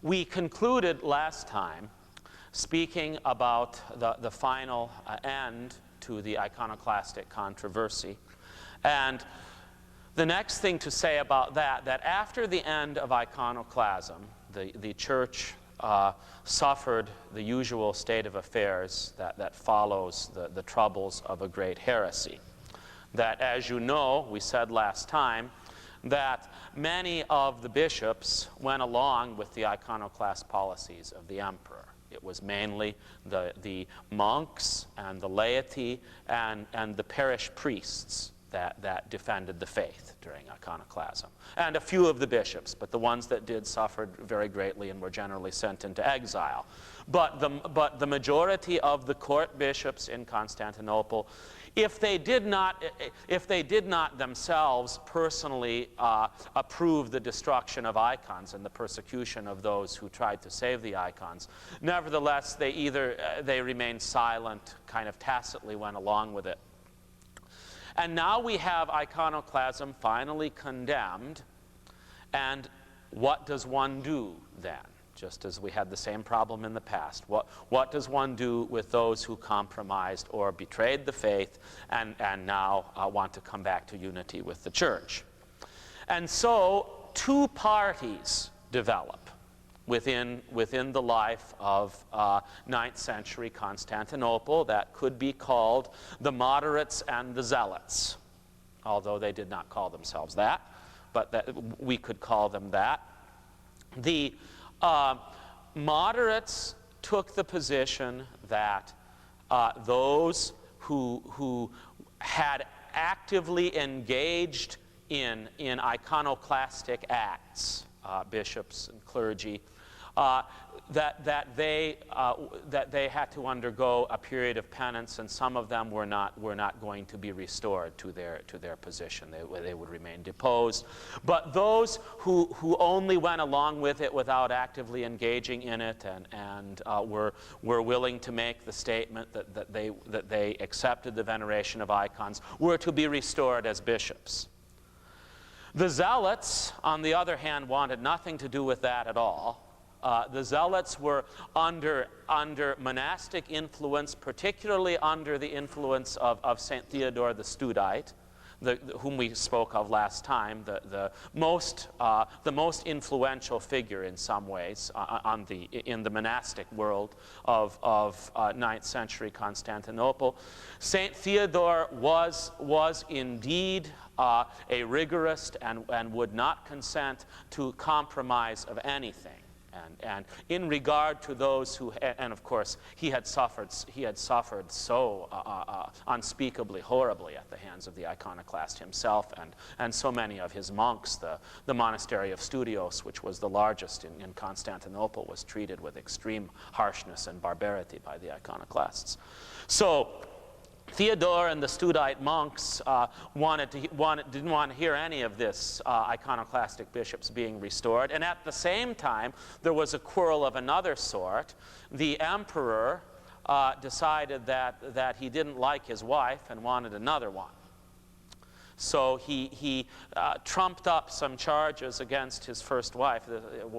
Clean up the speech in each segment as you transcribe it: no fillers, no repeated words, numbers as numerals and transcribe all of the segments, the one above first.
We concluded last time speaking about the final end to the iconoclastic controversy. And the next thing to say about that after the end of iconoclasm, the church suffered the usual state of affairs that follows the troubles of a great heresy. That, as you know, we said last time, that many of the bishops went along with the iconoclast policies of the emperor. It was mainly the monks and the laity and the parish priests that defended the faith during iconoclasm. And a few of the bishops, but the ones that did suffered very greatly and were generally sent into exile. But the majority of the court bishops in Constantinople, if they did not themselves personally approve the destruction of icons and the persecution of those who tried to save the icons, nevertheless they remained silent, kind of tacitly went along with it. And now we have iconoclasm finally condemned, and what does one do then? Just as we had the same problem in the past. What does one do with those who compromised or betrayed the faith and now want to come back to unity with the church? And so two parties develop within the life of 9th century Constantinople that could be called the moderates and the zealots, although they did not call themselves that, but we could call them that. The moderates took the position that those who had actively engaged in iconoclastic acts, bishops and clergy, that they had to undergo a period of penance, and some of them were not going to be restored to their position. They would remain deposed. But those who only went along with it without actively engaging in it and were willing to make the statement that they accepted the veneration of icons were to be restored as bishops. The zealots, on the other hand, wanted nothing to do with that at all. The zealots were under monastic influence, particularly under the influence of St. Theodore the Studite, whom we spoke of last time, the most influential figure in some ways in the monastic world of 9th century Constantinople. St. Theodore was indeed a rigorist and would not consent to compromise of anything. And in regard to those who, and of course, he had suffered so unspeakably horribly at the hands of the iconoclast himself and so many of his monks. The monastery of Studios, which was the largest in Constantinople, was treated with extreme harshness and barbarity by the iconoclasts. So Theodore and the Studite monks didn't want to hear any of this iconoclastic bishops being restored. And at the same time, there was a quarrel of another sort. The emperor decided that he didn't like his wife and wanted another one. So he trumped up some charges against his first wife.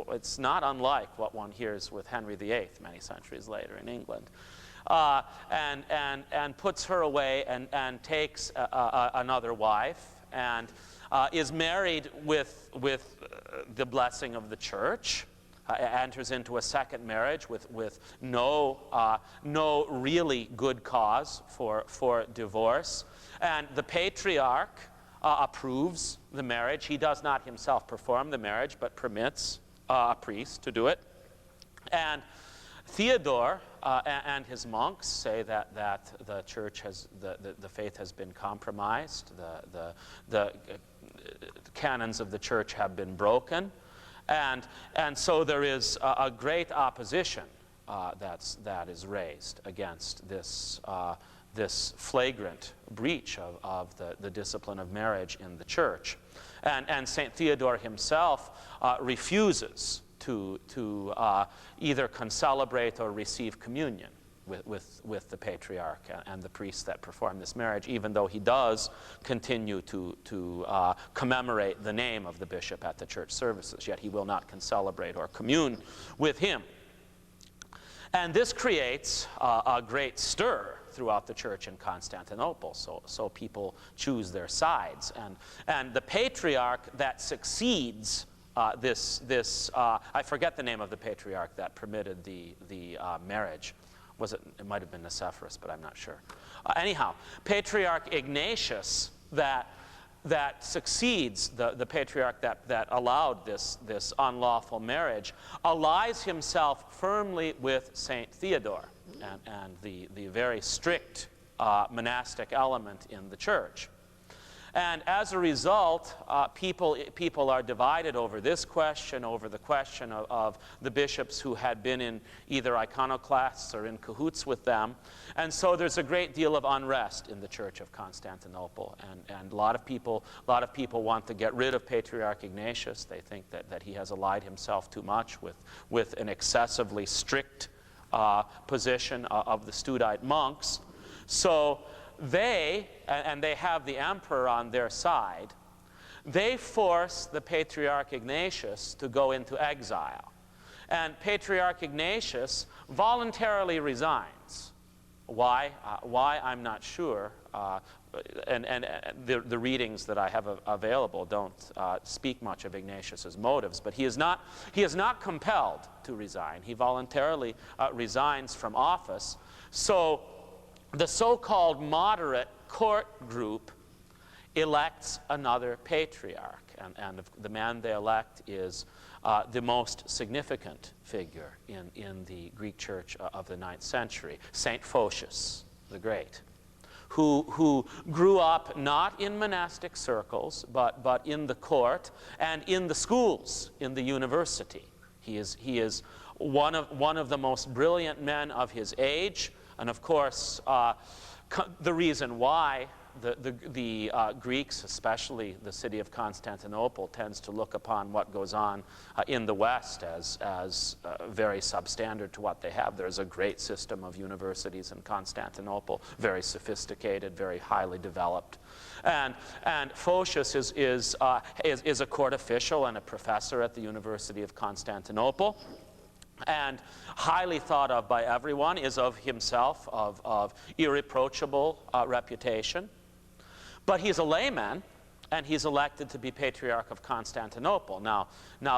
It's not unlike what one hears with Henry VIII many centuries later in England. And puts her away and takes another wife and is married with the blessing of the church, enters into a second marriage with no really good cause for divorce. And the Patriarch approves the marriage. He does not himself perform the marriage, but permits a priest to do it. And Theodore and his monks say that the church the faith has been compromised, the canons of the church have been broken, and so there is a great opposition that is raised against this flagrant breach of the discipline of marriage in the church, and St. Theodore himself refuses to either concelebrate or receive communion with the patriarch and the priests that perform this marriage, even though he does continue to commemorate the name of the bishop at the church services, yet he will not concelebrate or commune with him. And this creates a great stir throughout the church in Constantinople, so people choose their sides. And the patriarch that succeeds I forget the name of the patriarch that permitted the marriage. It might have been Nicephorus, but I'm not sure. Anyhow, Patriarch Ignatius that succeeds the patriarch that allowed this unlawful marriage allies himself firmly with Saint Theodore and the very strict monastic element in the church. And as a result, people are divided over this question, over the question of the bishops who had been in either iconoclasts or in cahoots with them. And so there's a great deal of unrest in the Church of Constantinople. And a lot of people want to get rid of Patriarch Ignatius. They think that he has allied himself too much with an excessively strict position of the Studite monks. So they have the emperor on their side, they force the Patriarch Ignatius to go into exile. And Patriarch Ignatius voluntarily resigns. Why? I'm not sure. And the readings that I have available don't speak much of Ignatius's motives, but he is not compelled to resign. He voluntarily resigns from office. So the so-called moderate court group elects another patriarch, and the man they elect is the most significant figure in the Greek church of the 9th century, Saint Photius the Great, who grew up not in monastic circles, but in the court and in the schools, in the university. He is one of the most brilliant men of his age. And of course, the reason why the Greeks, especially the city of Constantinople, tends to look upon what goes on in the West as very substandard to what they have. There's a great system of universities in Constantinople, very sophisticated, very highly developed. And Photius is a court official and a professor at the University of Constantinople, and highly thought of by everyone, is of himself of irreproachable reputation. But he's a layman, and he's elected to be Patriarch of Constantinople. Now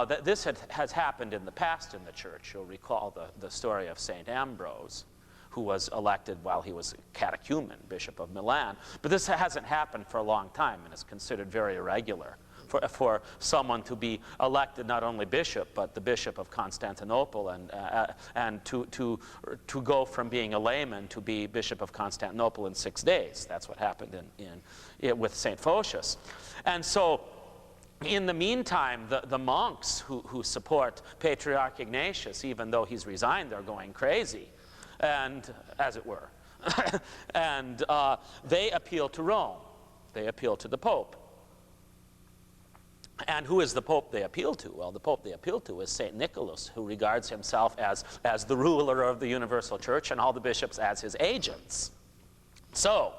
this has happened in the past in the church. You'll recall the story of St. Ambrose, who was elected while he was catechumen, Bishop of Milan. But this hasn't happened for a long time and is considered very irregular. For someone to be elected not only bishop, but the Bishop of Constantinople, and to go from being a layman to be Bishop of Constantinople in 6 days. That's what happened with St. Photius. And so in the meantime, the monks who support Patriarch Ignatius, even though he's resigned, they're going crazy, and as it were. And they appeal to Rome. They appeal to the Pope. And who is the Pope they appeal to? Well, the Pope they appeal to is St. Nicholas, who regards himself as the ruler of the universal church and all the bishops as his agents. So,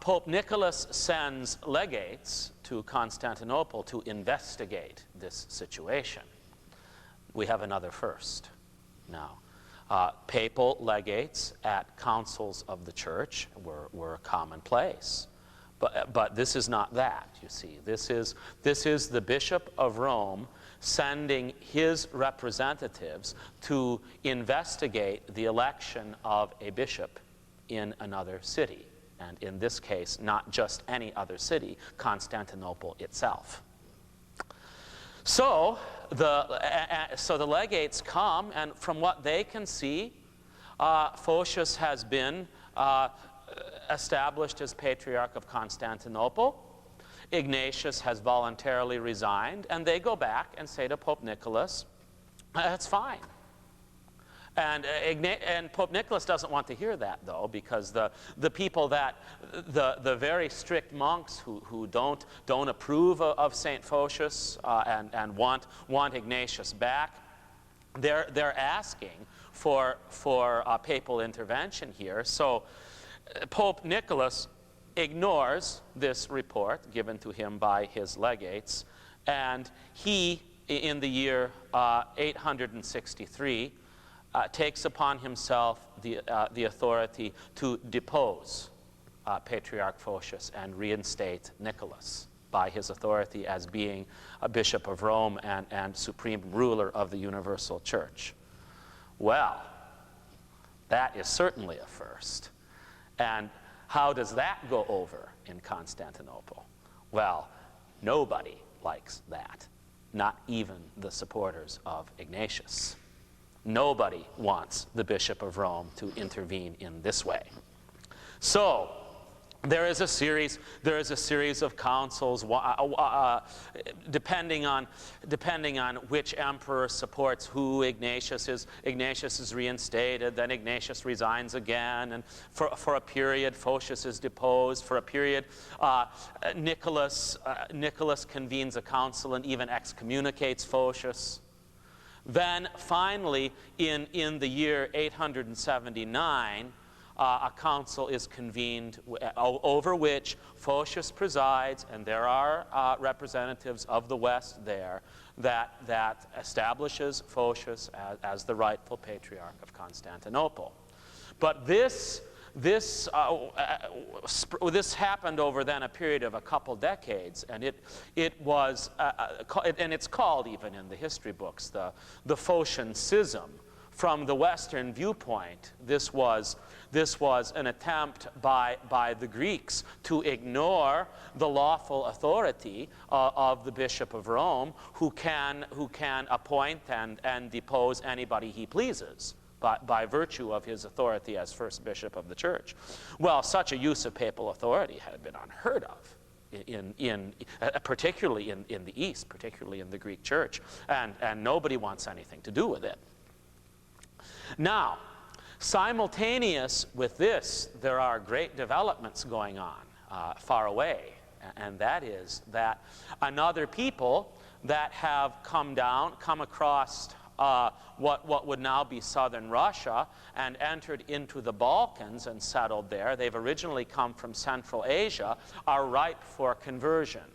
Pope Nicholas sends legates to Constantinople to investigate this situation. We have another first now. Papal legates at councils of the church were commonplace. But this is not that, you see. This is the Bishop of Rome sending his representatives to investigate the election of a bishop in another city. And in this case, not just any other city, Constantinople itself. So the legates come, and from what they can see, Photius has been established as Patriarch of Constantinople. Ignatius has voluntarily resigned, and they go back and say to Pope Nicholas, that's fine. And Pope Nicholas doesn't want to hear that, though, because the people that, the very strict monks who don't approve of St. Photius and want Ignatius back, they're asking for papal intervention here. So Pope Nicholas ignores this report given to him by his legates, and he, in the year 863, takes upon himself the authority to depose Patriarch Photius and reinstate Nicholas by his authority as being a bishop of Rome and supreme ruler of the universal church. Well, that is certainly a first. And how does that go over in Constantinople? Well, nobody likes that, not even the supporters of Ignatius. Nobody wants the Bishop of Rome to intervene in this way. So there is a series of councils, depending on which emperor supports who. Ignatius is reinstated, then Ignatius resigns again, and for a period Photius is deposed. For a period Nicholas convenes a council and even excommunicates Photius. Then finally, in the year 879, a council is convened over which Photius presides, and there are representatives of the West there that establishes Photius as the rightful Patriarch of Constantinople. But this happened over then a period of a couple decades, and it's called even in the history books the Phocian Schism. From the Western viewpoint, this was an attempt by the Greeks to ignore the lawful authority of the Bishop of Rome, who can appoint and depose anybody he pleases by virtue of his authority as first bishop of the church. Well, such a use of papal authority had been unheard of, particularly in the East, particularly in the Greek church, and nobody wants anything to do with it. Now, simultaneous with this, there are great developments going on far away, and that is that another people that have come across what would now be southern Russia and entered into the Balkans and settled there. They've originally come from Central Asia, are ripe for conversion,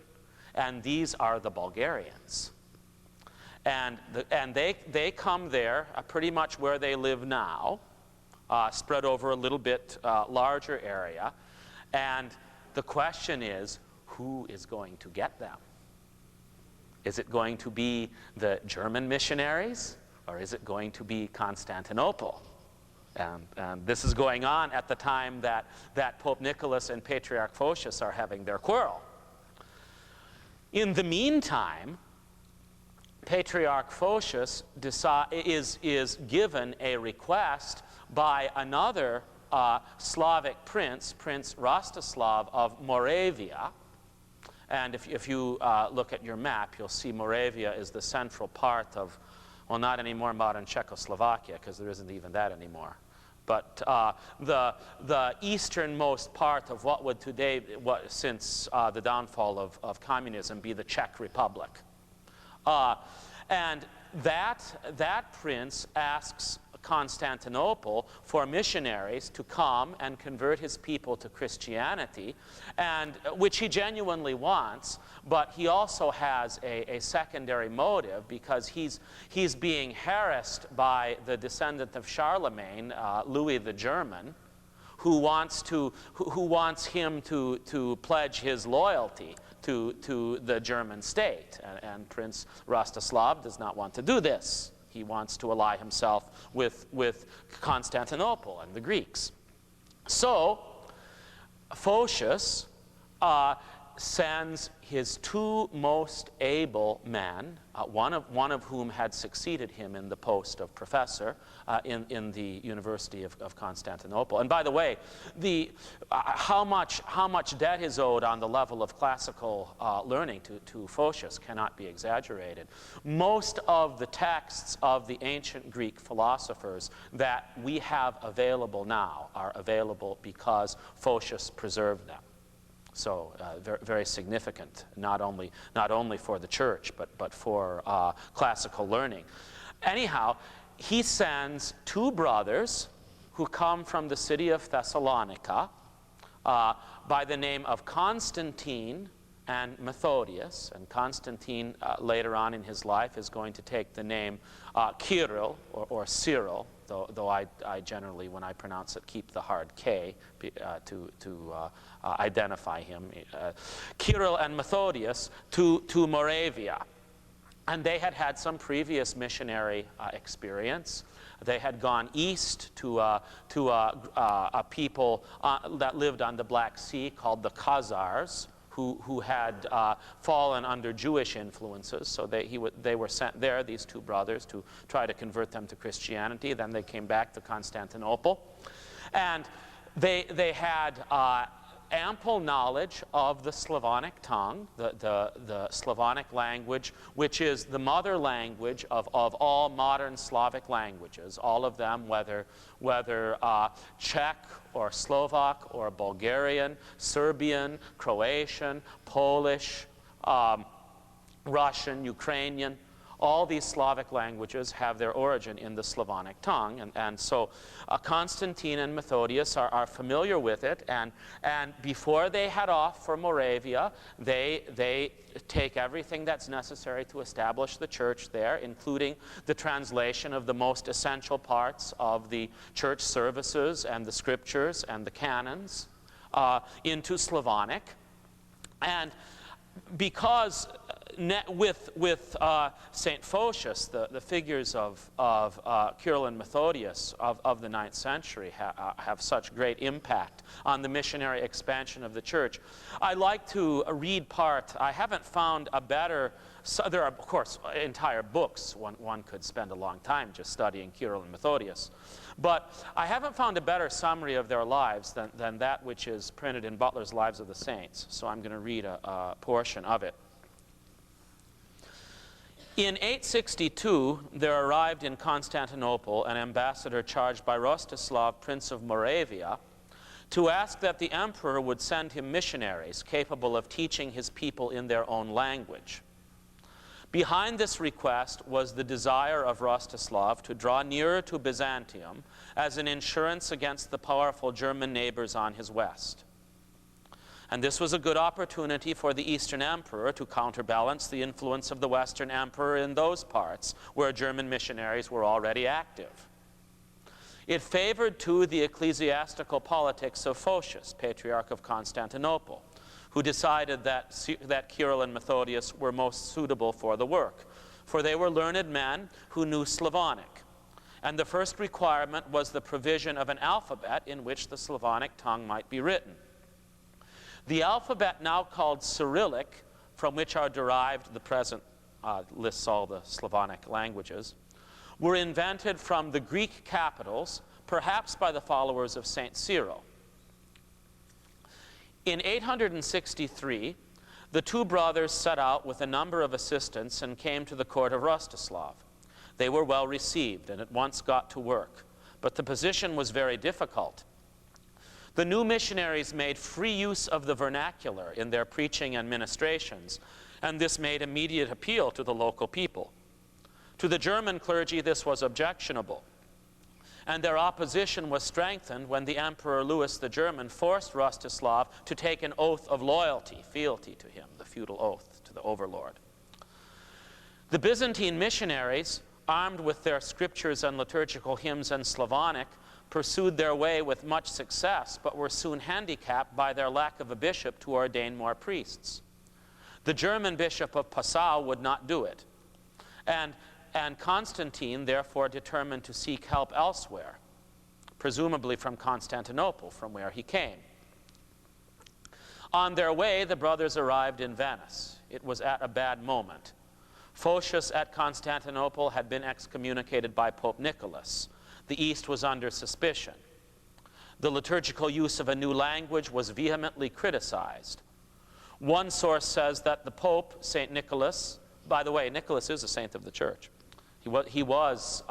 and these are the Bulgarians. And they come there pretty much where they live now, spread over a little bit larger area. And the question is, who is going to get them? Is it going to be the German missionaries, or is it going to be Constantinople? And this is going on at the time that Pope Nicholas and Patriarch Photius are having their quarrel. In the meantime, Patriarch Photius is given a request by another Slavic prince, Prince Rostislav of Moravia. And if you look at your map, you'll see Moravia is the central part of, well, not anymore modern Czechoslovakia, because there isn't even that anymore. But the easternmost part of what would today, since the downfall of communism, be the Czech Republic. And that prince asks Constantinople for missionaries to come and convert his people to Christianity, and which he genuinely wants, but he also has a secondary motive, because he's being harassed by the descendant of Charlemagne, Louis the German, who wants him to pledge his loyalty to the German state, and Prince Rostislav does not want to do this. He wants to ally himself with Constantinople and the Greeks. So Photius sends his two most able men, one of whom had succeeded him in the post of professor in the University of Constantinople. And by the way, how much debt is owed on the level of classical learning to Photius cannot be exaggerated. Most of the texts of the ancient Greek philosophers that we have available now are available because Photius preserved them. So very, very significant, not only for the church, but for classical learning. Anyhow, he sends two brothers who come from the city of Thessalonica by the name of Constantine and Methodius. And Constantine, later on in his life, is going to take the name Kirill or Cyril, though I generally, when I pronounce it, keep the hard K to identify him. Kirill and Methodius to Moravia. And they had had some previous missionary experience. They had gone east to a people that lived on the Black Sea called the Khazars, who had fallen under Jewish influences. So they were sent there, these two brothers, to try to convert them to Christianity. Then they came back to Constantinople. And they had ample knowledge of the Slavonic tongue, the Slavonic language, which is the mother language of all modern Slavic languages, all of them, whether Czech or Slovak or Bulgarian, Serbian, Croatian, Polish, Russian, Ukrainian. All these Slavic languages have their origin in the Slavonic tongue, and so Constantine and Methodius are familiar with it, and before they head off for Moravia, they take everything that's necessary to establish the church there, including the translation of the most essential parts of the church services and the scriptures and the canons into Slavonic. And because with St. Photius, the figures of Kirill and Methodius of the 9th century have such great impact on the missionary expansion of the church. I like to read part. I haven't found a better, there are, of course, entire books. One could spend a long time just studying Kirill and Methodius. But I haven't found a better summary of their lives than that which is printed in Butler's Lives of the Saints. So I'm going to read a portion of it. In 862, there arrived in Constantinople an ambassador charged by Rostislav, Prince of Moravia, to ask that the emperor would send him missionaries capable of teaching his people in their own language. Behind this request was the desire of Rostislav to draw nearer to Byzantium as an insurance against the powerful German neighbors on his west. And this was a good opportunity for the Eastern Emperor to counterbalance the influence of the Western Emperor in those parts where German missionaries were already active. It favored, too, the ecclesiastical politics of Photius, Patriarch of Constantinople, who decided that Kirill and Methodius were most suitable for the work, for they were learned men who knew Slavonic. And the first requirement was the provision of an alphabet in which the Slavonic tongue might be written. The alphabet, now called Cyrillic, from which are derived the present, lists all the Slavonic languages, were invented from the Greek capitals, perhaps by the followers of St. Cyril. In 863, the two brothers set out with a number of assistants and came to the court of Rostislav. They were well received and at once got to work, but the position was very difficult. The new missionaries made free use of the vernacular in their preaching and ministrations, and this made immediate appeal to the local people. To the German clergy, this was objectionable, and their opposition was strengthened when the Emperor Louis the German forced Rostislav to take an oath of loyalty, fealty to him, the feudal oath to the overlord. The Byzantine missionaries, armed with their scriptures and liturgical hymns in Slavonic, pursued their way with much success, but were soon handicapped by their lack of a bishop to ordain more priests. The German bishop of Passau would not do it, and Constantine therefore determined to seek help elsewhere, presumably from Constantinople, from where he came. On their way, the brothers arrived in Venice. It was at a bad moment. Photius at Constantinople had been excommunicated by Pope Nicholas. The East was under suspicion. The liturgical use of a new language was vehemently criticized. One source says that the Pope, St. Nicholas, by the way, Nicholas is a saint of the Church. He was,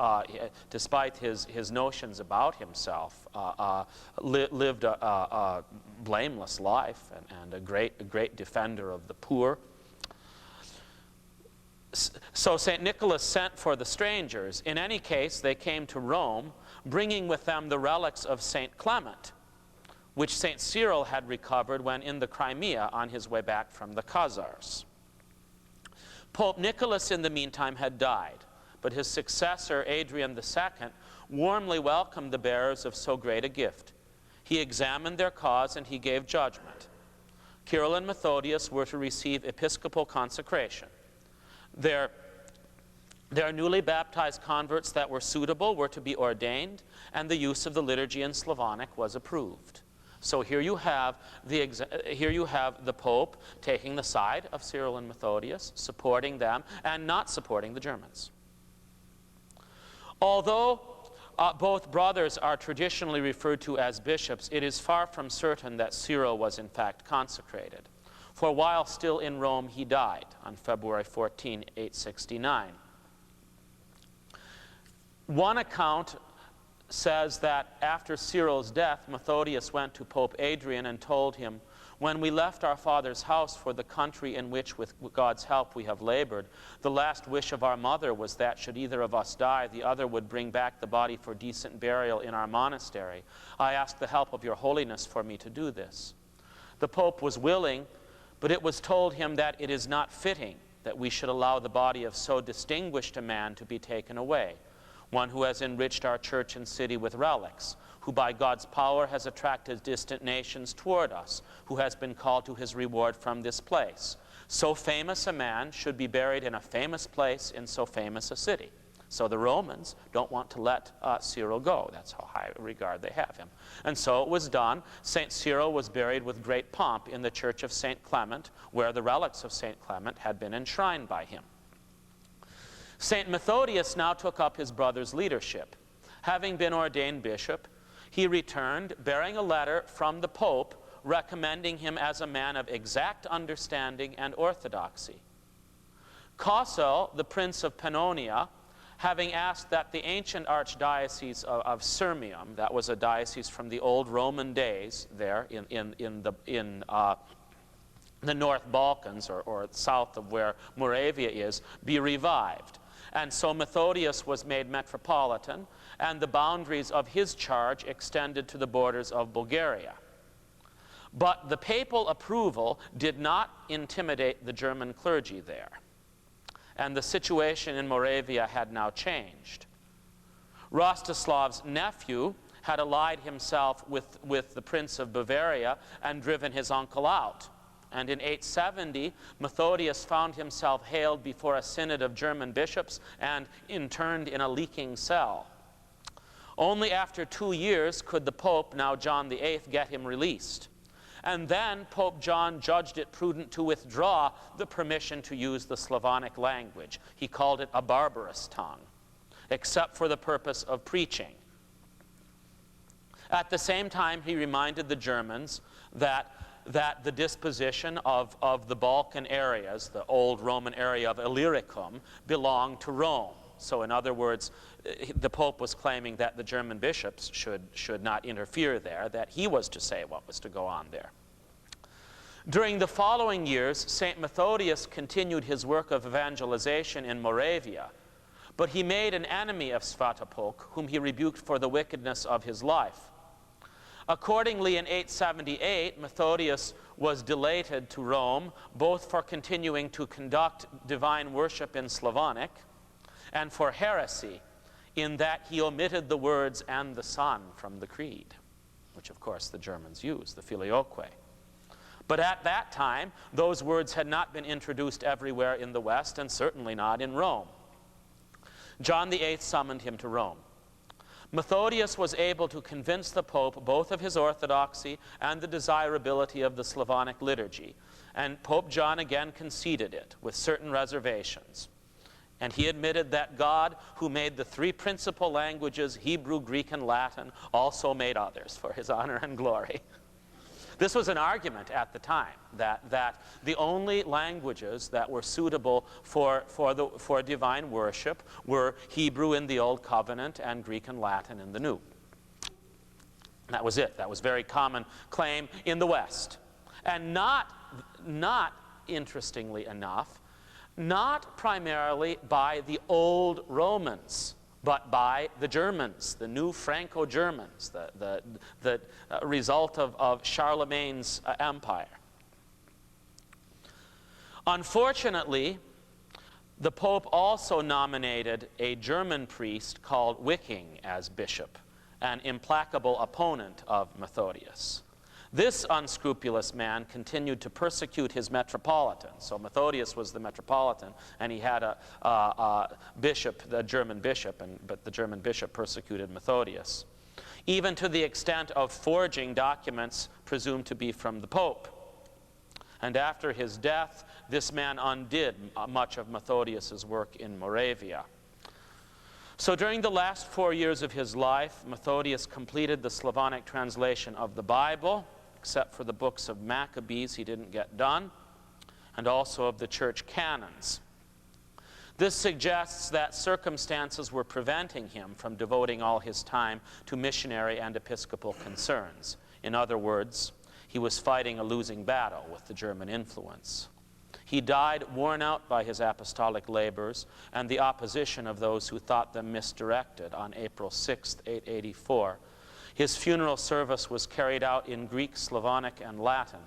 despite his notions about himself, lived a blameless life and a great defender of the poor. So St. Nicholas sent for the strangers. In any case, they came to Rome, bringing with them the relics of St. Clement, which St. Cyril had recovered when in the Crimea on his way back from the Khazars. Pope Nicholas, in the meantime, had died, but his successor, Adrian II, warmly welcomed the bearers of so great a gift. He examined their cause and he gave judgment. Cyril and Methodius were to receive episcopal consecration. Their newly baptized converts that were suitable were to be ordained, and the use of the liturgy in Slavonic was approved. So here you have the Pope taking the side of Cyril and Methodius, supporting them, and not supporting the Germans. Although both brothers are traditionally referred to as bishops, it is far from certain that Cyril was in fact consecrated. For while still in Rome, he died on February 14, 869. One account says that after Cyril's death, Methodius went to Pope Adrian and told him, "When we left our father's house for the country in which, with God's help, we have labored, the last wish of our mother was that, should either of us die, the other would bring back the body for decent burial in our monastery. I ask the help of your holiness for me to do this." The Pope was willing, but it was told him that it is not fitting that we should allow the body of so distinguished a man to be taken away, one who has enriched our church and city with relics, who by God's power has attracted distant nations toward us, who has been called to his reward from this place. So famous a man should be buried in a famous place in so famous a city. So the Romans don't want to let Cyril go. That's how high regard they have him. And so it was done. St. Cyril was buried with great pomp in the church of St. Clement, where the relics of St. Clement had been enshrined by him. St. Methodius now took up his brother's leadership. Having been ordained bishop, he returned, bearing a letter from the Pope recommending him as a man of exact understanding and orthodoxy. Coso, the prince of Pannonia, having asked that the ancient archdiocese of Sirmium, that was a diocese from the old Roman days there in the North Balkans, or south of where Moravia is, be revived. And so Methodius was made metropolitan, and the boundaries of his charge extended to the borders of Bulgaria. But the papal approval did not intimidate the German clergy there. And the situation in Moravia had now changed. Rostislav's nephew had allied himself with the Prince of Bavaria and driven his uncle out. And in 870, Methodius found himself haled before a synod of German bishops and interned in a leaking cell. Only after 2 years could the Pope, now John VIII, get him released. And then Pope John judged it prudent to withdraw the permission to use the Slavonic language. He called it a barbarous tongue, except for the purpose of preaching. At the same time, he reminded the Germans that the disposition of the Balkan areas, the old Roman area of Illyricum, belonged to Rome. So in other words, the Pope was claiming that the German bishops should not interfere there, that he was to say what was to go on there. During the following years, St. Methodius continued his work of evangelization in Moravia, but he made an enemy of Svatopolk, whom he rebuked for the wickedness of his life. Accordingly, in 878, Methodius was delated to Rome, both for continuing to conduct divine worship in Slavonic and for heresy, in that he omitted the words "and the Son" from the creed, which of course the Germans use, the Filioque. But at that time, those words had not been introduced everywhere in the West, and certainly not in Rome. John VIII summoned him to Rome. Methodius was able to convince the Pope both of his orthodoxy and the desirability of the Slavonic liturgy, and Pope John again conceded it with certain reservations. And he admitted that God, who made the three principal languages, Hebrew, Greek, and Latin, also made others for his honor and glory. This was an argument at the time, that the only languages that were suitable for divine worship were Hebrew in the Old Covenant and Greek and Latin in the New. That was it. That was a very common claim in the West. And not interestingly enough, not primarily by the old Romans, but by the Germans, the new Franco-Germans, the result of Charlemagne's empire. Unfortunately, the Pope also nominated a German priest called Wicking as bishop, an implacable opponent of Methodius. This unscrupulous man continued to persecute his metropolitan. So Methodius was the metropolitan, and he had a bishop, the German bishop, but the German bishop persecuted Methodius, even to the extent of forging documents presumed to be from the Pope. And after his death, this man undid much of Methodius's work in Moravia. So during the last 4 years of his life, Methodius completed the Slavonic translation of the Bible, except for the books of Maccabees he didn't get done, and also of the church canons. This suggests that circumstances were preventing him from devoting all his time to missionary and episcopal concerns. In other words, he was fighting a losing battle with the German influence. He died worn out by his apostolic labors and the opposition of those who thought them misdirected on April 6, 884. His funeral service was carried out in Greek, Slavonic, and Latin.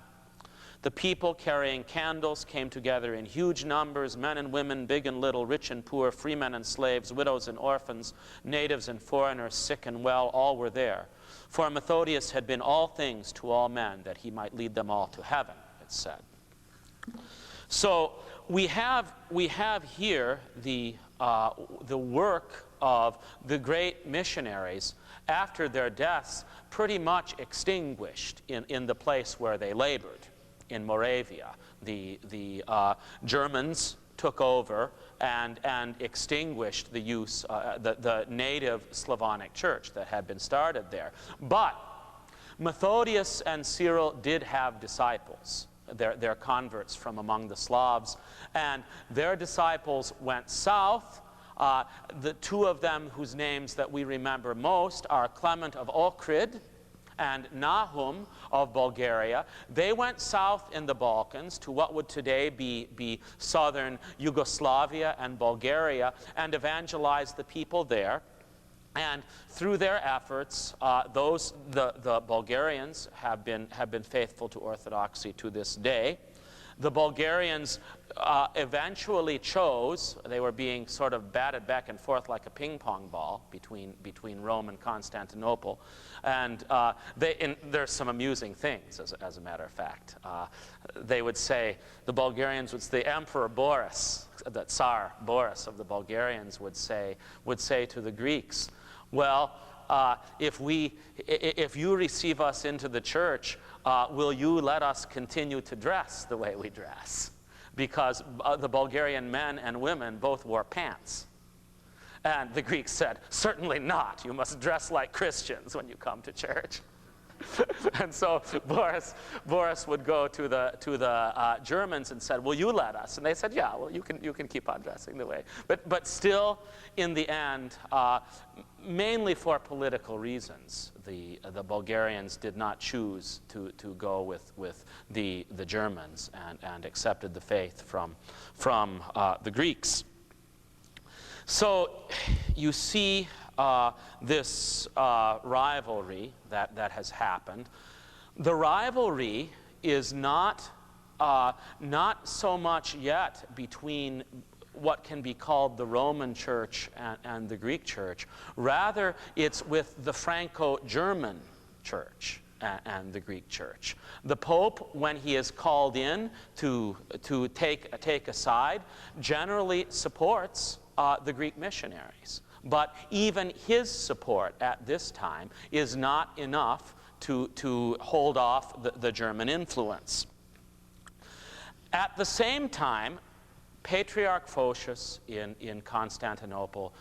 The people carrying candles came together in huge numbers, men and women, big and little, rich and poor, freemen and slaves, widows and orphans, natives and foreigners, sick and well, all were there. For Methodius had been all things to all men, that he might lead them all to heaven, it said. So we have here the work of the great missionaries after their deaths pretty much extinguished in the place where they labored, in Moravia. The Germans took over and extinguished the use, the native Slavonic church that had been started there. But Methodius and Cyril did have disciples. They're converts from among the Slavs, and their disciples went south. The two of them whose names that we remember most are Clement of Ohrid and Nahum of Bulgaria. They went south in the Balkans to what would today be southern Yugoslavia and Bulgaria and evangelized the people there. And through their efforts, the Bulgarians have been faithful to Orthodoxy to this day. The Bulgarians eventually chose, they were being sort of batted back and forth like a ping pong ball between Rome and Constantinople. And there's some amusing things, as a matter of fact. They would say, the Bulgarians would say, the Emperor Boris, the Tsar Boris of the Bulgarians would say to the Greeks, well, if you receive us into the church, will you let us continue to dress the way we dress? Because the Bulgarian men and women both wore pants. And the Greeks said, certainly not. You must dress like Christians when you come to church. And so Boris would go to the Germans and said, will you let us? And they said, yeah, well, you can keep on dressing the way. But still, in the end, mainly for political reasons, the Bulgarians did not choose to go with the Germans and accepted the faith from the Greeks. So you see this rivalry that has happened. The rivalry is not so much yet between what can be called the Roman Church and the Greek Church. Rather, it's with the Franco-German Church and the Greek Church. The Pope, when he is called in to take a side, generally supports the Greek missionaries. But even his support at this time is not enough to hold off the German influence. At the same time, Patriarch Photius in Constantinople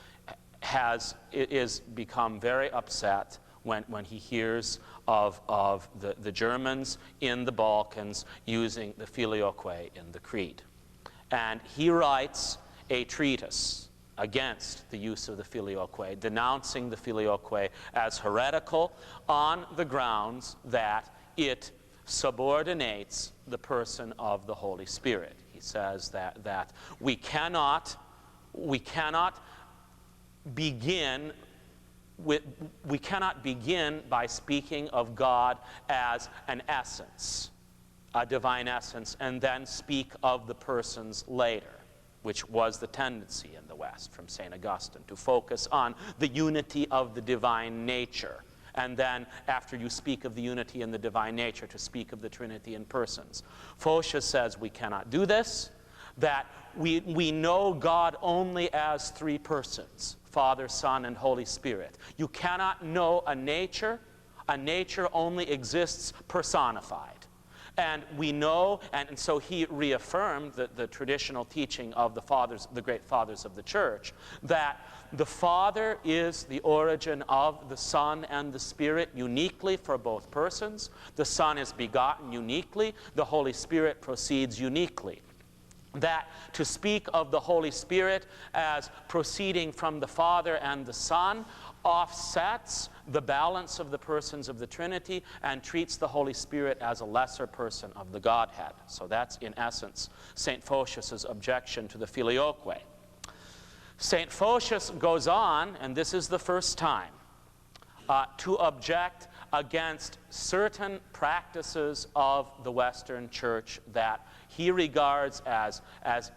is become very upset when he hears of the Germans in the Balkans using the Filioque in the Creed. And he writes a treatise against the use of the Filioque, denouncing the Filioque as heretical on the grounds that it subordinates the person of the Holy Spirit. He says that we cannot begin by speaking of God as an essence, a divine essence, and then speak of the persons later, which was the tendency in the West from St. Augustine, to focus on the unity of the divine nature. And then, after you speak of the unity in the divine nature, to speak of the Trinity in persons. Photius says we cannot do this, that we know God only as three persons, Father, Son, and Holy Spirit. You cannot know a nature. A nature only exists personified. And we know, and so he reaffirmed the traditional teaching of the fathers, the great fathers of the church, that the Father is the origin of the Son and the Spirit uniquely for both persons. The Son is begotten uniquely. The Holy Spirit proceeds uniquely. That to speak of the Holy Spirit as proceeding from the Father and the Son offsets the balance of the persons of the Trinity and treats the Holy Spirit as a lesser person of the Godhead. So that's, in essence, St. Photius's objection to the Filioque. St. Photius goes on, and this is the first time, to object against certain practices of the Western Church that he regards as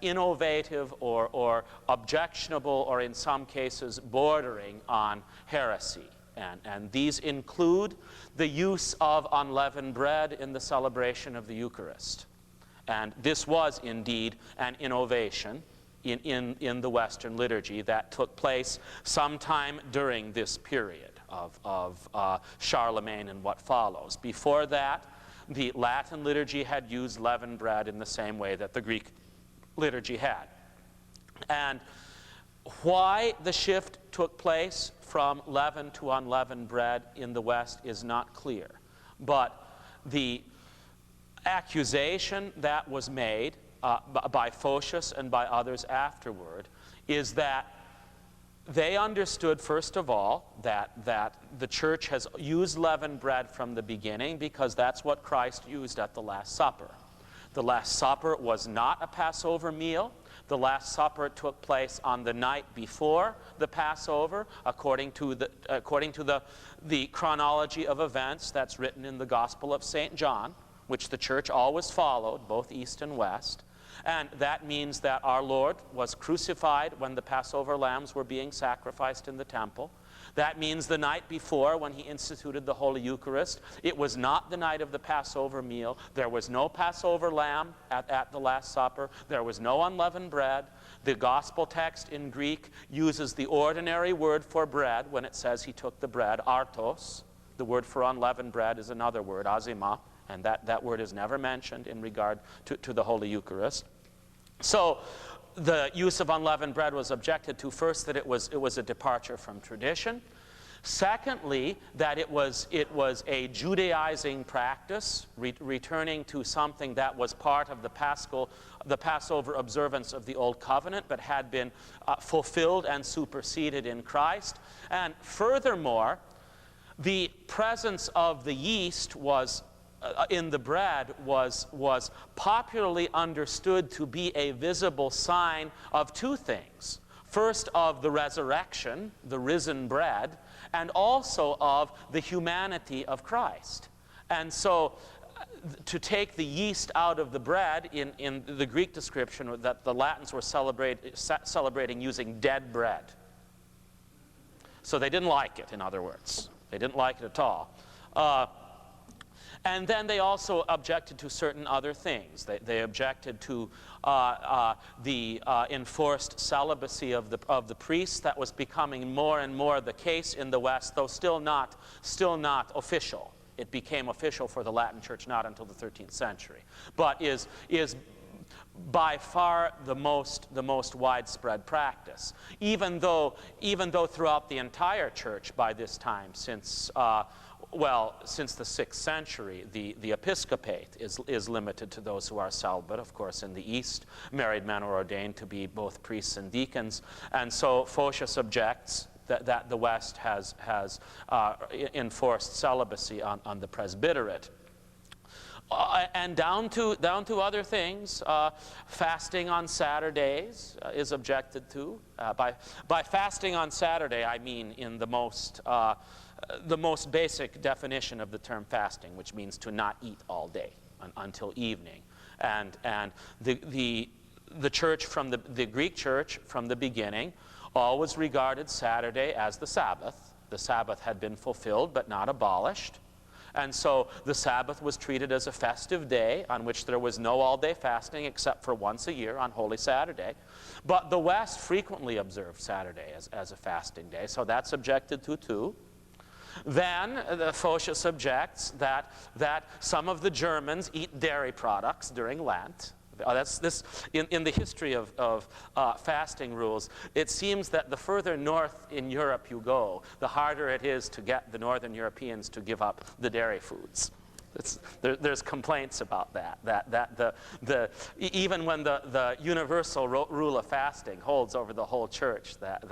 innovative or objectionable, or in some cases bordering on heresy. And these include the use of unleavened bread in the celebration of the Eucharist. And this was indeed an innovation in the Western liturgy that took place sometime during this period of Charlemagne and what follows. Before that, the Latin liturgy had used leavened bread in the same way that the Greek liturgy had. And why the shift took place from leavened to unleavened bread in the West is not clear. But the accusation that was made by Photius and by others afterward is that they understood, first of all, that the church has used leavened bread from the beginning because that's what Christ used at the Last Supper. The Last Supper was not a Passover meal. The Last Supper took place on the night before the Passover, according to the chronology of events that's written in the Gospel of St. John, which the church always followed, both East and West. And that means that our Lord was crucified when the Passover lambs were being sacrificed in the temple. That means the night before, when he instituted the Holy Eucharist, it was not the night of the Passover meal. There was no Passover lamb at the Last Supper. There was no unleavened bread. The gospel text in Greek uses the ordinary word for bread when it says he took the bread, ARTOS. The word for unleavened bread is another word, AZYMES. And that word is never mentioned in regard to the Holy Eucharist. So the use of unleavened bread was objected to. First, that it was a departure from tradition. Secondly, that it was a Judaizing practice, returning to something that was part of the Passover observance of the Old Covenant, but had been fulfilled and superseded in Christ. And furthermore, the presence of the yeast in the bread was popularly understood to be a visible sign of two things. First, of the resurrection, the risen bread, and also of the humanity of Christ. And so, to take the yeast out of the bread, in the Greek description, that the Latins were celebrating using dead bread. So they didn't like it, in other words. They didn't like it at all. And then they also objected to certain other things. They objected to the enforced celibacy of the priests. That was becoming more and more the case in the West, though still not official. It became official for the Latin Church not until the 13th century, but is by far the most widespread practice. Even though throughout the entire Church by this time, since the 6th century, the episcopate is limited to those who are celibate. Of course, in the East, married men are ordained to be both priests and deacons. And so Photius objects that the West has enforced celibacy on the presbyterate. And down to other things. Fasting on Saturdays is objected to. By fasting on Saturday, I mean in the most basic definition of the term fasting, which means to not eat all day until evening. And the church the Greek church from the beginning always regarded Saturday as the Sabbath. The Sabbath had been fulfilled but not abolished. And so the Sabbath was treated as a festive day on which there was no all-day fasting except for once a year on Holy Saturday. But the West frequently observed Saturday as a fasting day, so that's objected to too. Then Photius objects that some of the Germans eat dairy products during Lent. That's this in the history of fasting rules. It seems that the further north in Europe you go, the harder it is to get the Northern Europeans to give up the dairy foods. There's complaints about that even when the universal rule of fasting holds over the whole church, that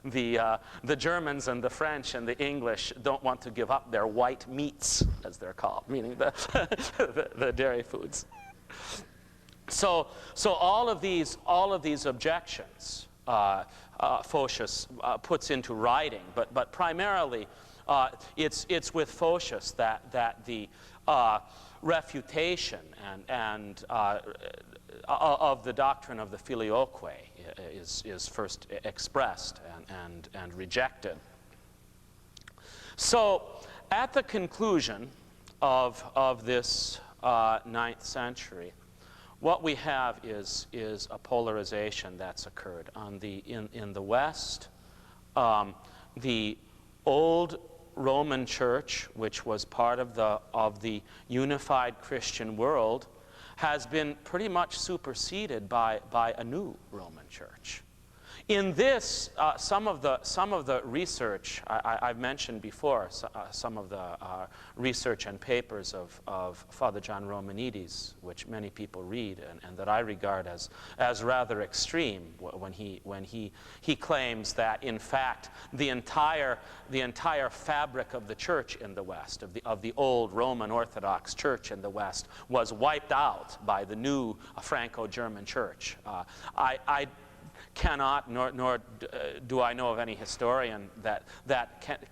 the Germans and the French and the English don't want to give up their white meats, as they're called, meaning the dairy foods. So all of these objections Photius puts into writing, but primarily it's with Photius that the refutation and of the doctrine of the Filioque is first expressed and rejected. So at the conclusion of this 9th century, what we have is a polarization that's occurred. In the West, the old Roman Church, which was part of the unified Christian world, has been pretty much superseded by a new Roman Church. In this, some of the research I've mentioned before, some of the research and papers of Father John Romanides, which many people read and that I regard as rather extreme, when he claims that in fact the entire fabric of the church in the West, of the old Roman Orthodox Church in the West, was wiped out by the new Franco-German Church. I cannot, nor do I know of any historian that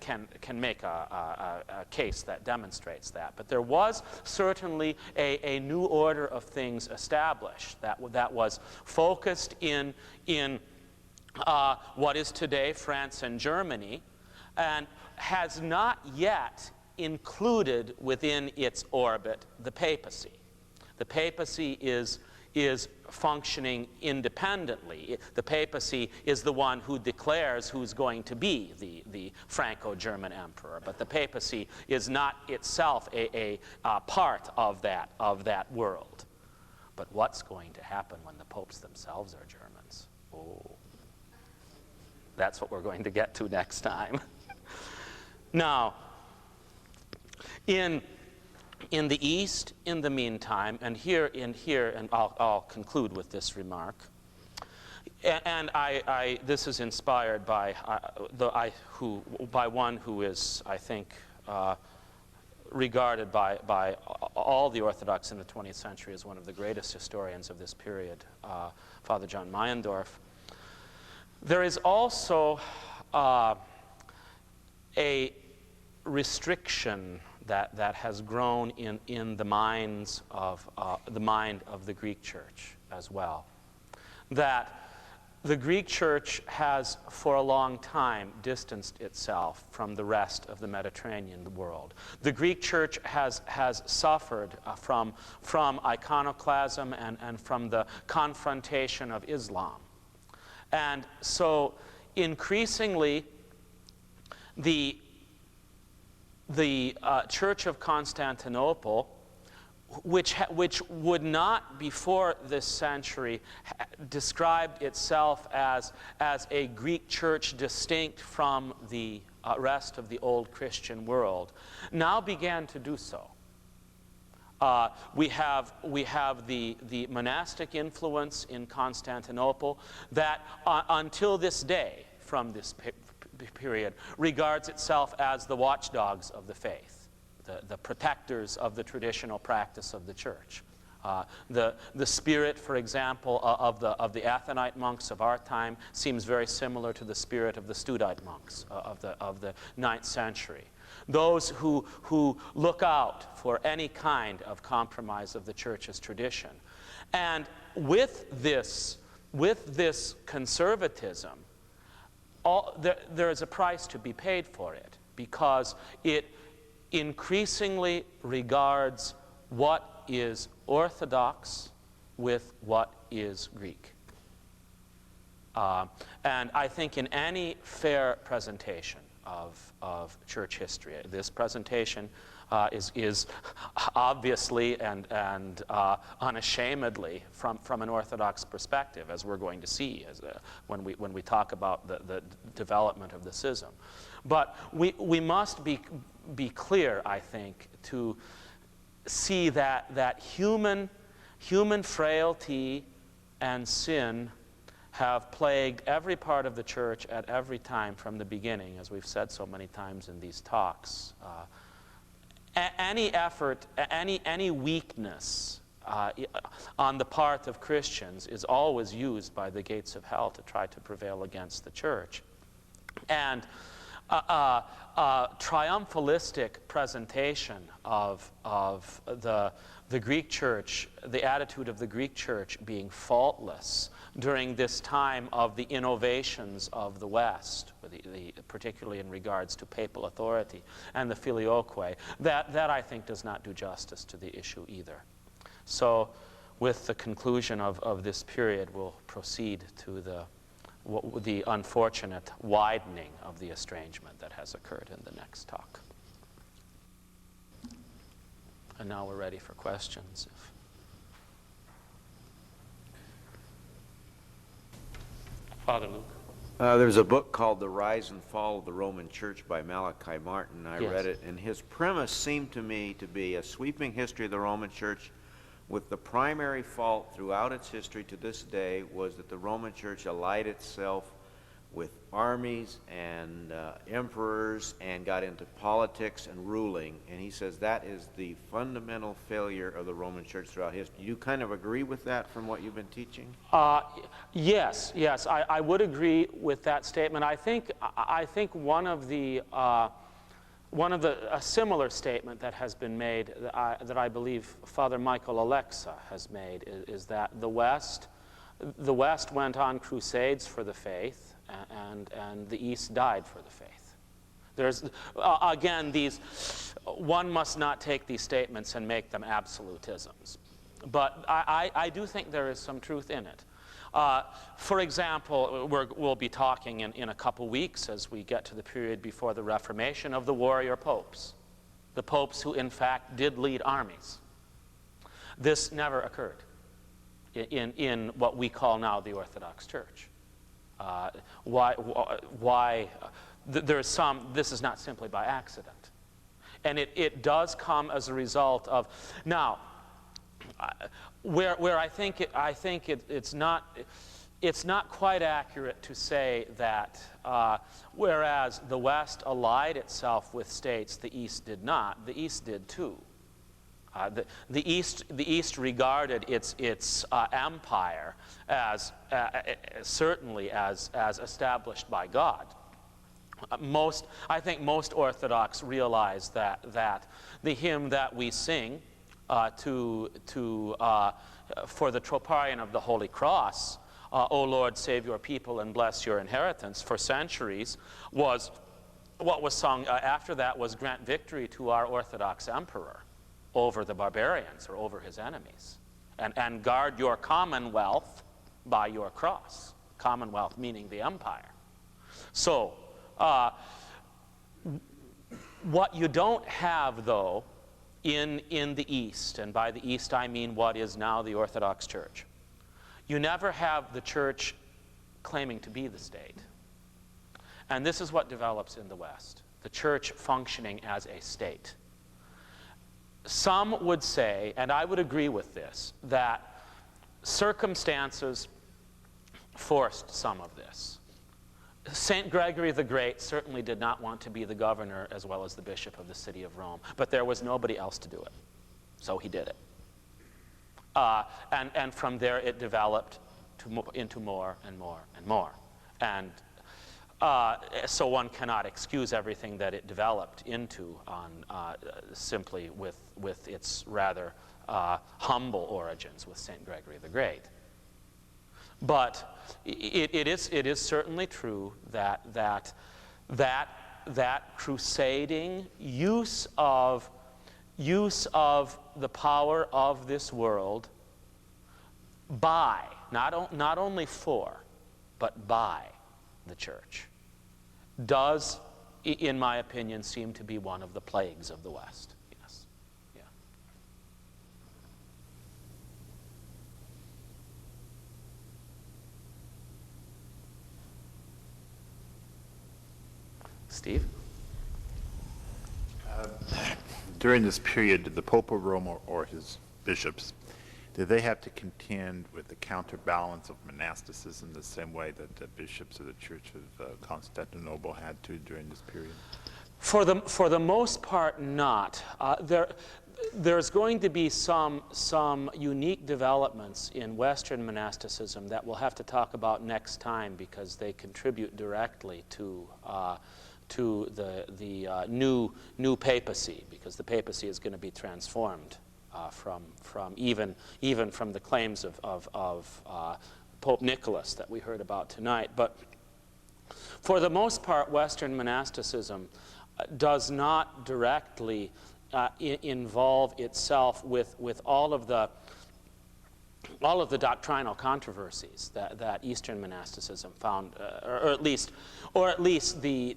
can make a case that demonstrates that. But there was certainly a new order of things established that was focused in what is today France and Germany, and has not yet included within its orbit the papacy. The papacy is functioning independently. The papacy is the one who declares who's going to be the Franco-German emperor, but the papacy is not itself a part of that world. But what's going to happen when the popes themselves are Germans? Oh, that's what we're going to get to next time. Now, in the East, in the meantime, and I'll conclude with this remark. And this is inspired by one who is, I think, regarded by all the Orthodox in the 20th century as one of the greatest historians of this period, Father John Meyendorff. There is also a restriction that has grown in the mind of the Greek Church as well. That the Greek Church has for a long time distanced itself from the rest of the Mediterranean world. The Greek Church has suffered from iconoclasm and from the confrontation of Islam. And so increasingly the Church of Constantinople, which would not before this century described itself as a Greek church distinct from the rest of the old Christian world, now began to do so. We have the monastic influence in Constantinople that until this day, from this period, regards itself as the watchdogs of the faith. the protectors of the traditional practice of the church. The spirit, for example, of the Athonite monks of our time seems very similar to the spirit of the Studite monks of the 9th century. Those who look out for any kind of compromise of the church's tradition. And with this conservatism, there is a price to be paid for it, because it increasingly regards what is Orthodox with what is Greek. And I think in any fair presentation of church history, this presentation is obviously and unashamedly from an Orthodox perspective, as we're going to see when we talk about the development of the schism. But we must be clear, I think, to see that human frailty and sin have plagued every part of the church at every time from the beginning, as we've said so many times in these talks. Any effort, any weakness on the part of Christians is always used by the gates of hell to try to prevail against the church. And triumphalistic presentation of the Greek church, the attitude of the Greek church being faultless during this time of the innovations of the West, particularly in regards to papal authority and the Filioque, that I think does not do justice to the issue either. So with the conclusion of this period, we'll proceed to the unfortunate widening of the estrangement that has occurred in the next talk. And now we're ready for questions. Father Luke. There's a book called The Rise and Fall of the Roman Church by Malachi Martin. I Yes. read it, and his premise seemed to me to be a sweeping history of the Roman Church, with the primary fault throughout its history to this day was that the Roman Church allied itself with armies and emperors and got into politics and ruling. And he says that is the fundamental failure of the Roman Church throughout history. Do you kind of agree with that from what you've been teaching? Yes, I would agree with that statement. I think a similar statement that has been made that I believe Father Michael Alexa has made is that the West went on crusades for the faith, and the East died for the faith. There's again, one must not take these statements and make them absolutisms, but I do think there is some truth in it. For example, we'll be talking in a couple weeks, as we get to the period before the Reformation, of the warrior popes, the popes who in fact did lead armies. This never occurred in what we call now the Orthodox Church. Why? There's some. This is not simply by accident, and it does come as a result of now. Where I think it's not quite accurate to say that whereas the West allied itself with states, the East did not. The East did too. The East regarded its empire as certainly as established by God. I think most Orthodox realize that the hymn that we sing for the troparion of the Holy Cross, O Lord, save your people and bless your inheritance, for centuries was what was sung after that was grant victory to our Orthodox emperor over the barbarians or over his enemies, and guard your commonwealth by your cross. Commonwealth meaning the empire. So what you don't have, though, in the East, and by the East I mean what is now the Orthodox Church, you never have the church claiming to be the state. And this is what develops in the West, the church functioning as a state. Some would say, and I would agree with this, that circumstances forced some of this. St. Gregory the Great certainly did not want to be the governor as well as the bishop of the city of Rome, but there was nobody else to do it, so he did it. And from there it developed into more and more and more. And so one cannot excuse everything that it developed into simply with its rather humble origins with St. Gregory the Great. But it is certainly true that crusading use of the power of this world by, not only for, but by the church, does, in my opinion, seem to be one of the plagues of the West. Yes. Yeah. Steve? During this period, did the Pope of Rome or his bishops, did they have to contend with the counterbalance of monasticism the same way that the bishops of the Church of Constantinople had to during this period? For the most part, not. There's going to be some unique developments in Western monasticism that we'll have to talk about next time, because they contribute directly to the new papacy, because the papacy is going to be transformed from even from the claims of Pope Nicholas that we heard about tonight. But for the most part, Western monasticism does not directly involve itself with all of the doctrinal controversies that Eastern monasticism found, or at least the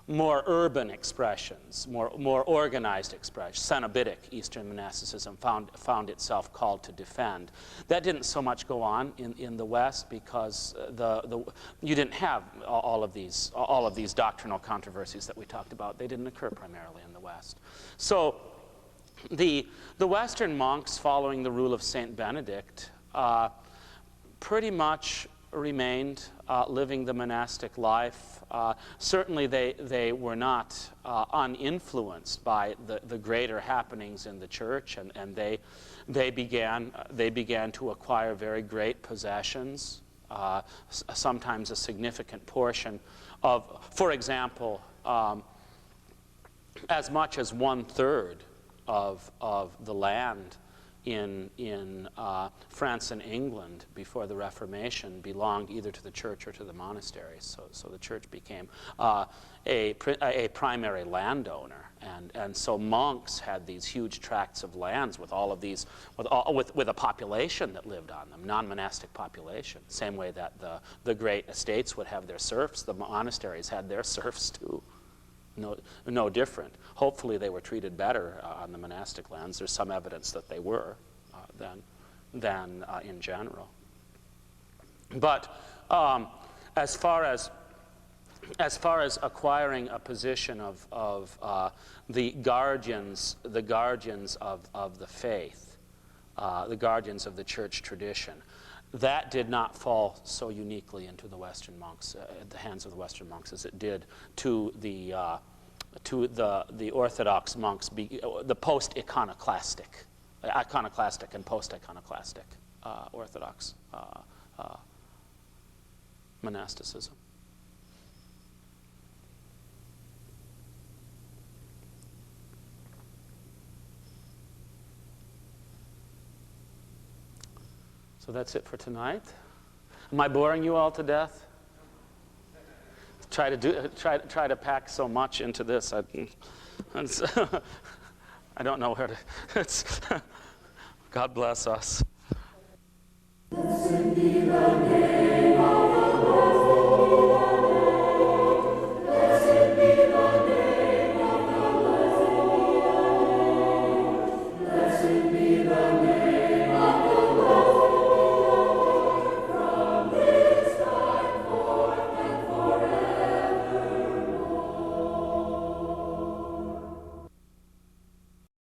more urban expressions, more organized expressions, Cenobitic Eastern monasticism found itself called to defend. That didn't so much go on in the West, because you didn't have all of these doctrinal controversies that we talked about. They didn't occur primarily in the West. So the Western monks, following the rule of Saint Benedict, pretty much remained living the monastic life. Certainly they were not uninfluenced by the greater happenings in the church, and they began to acquire very great possessions, sometimes a significant portion of, for example, as much as 1/3 of the land in France and England before the Reformation belonged either to the church or to the monasteries. So the church became a primary landowner, and so monks had these huge tracts of lands with all of these, with a population that lived on them, non-monastic population. Same way that the great estates would have their serfs, the monasteries had their serfs too. No different. Hopefully they were treated better on the monastic lands. There's some evidence that they were than in general. But as far as acquiring a position of the guardians of the faith, the guardians of the church tradition, that did not fall so uniquely into the Western monks, at the hands of the Western monks, as it did to the Orthodox monks, the post-iconoclastic, and post-iconoclastic Orthodox monasticism. So that's it for tonight. Am I boring you all to death? Try to pack so much into this. I don't know where to. God bless us.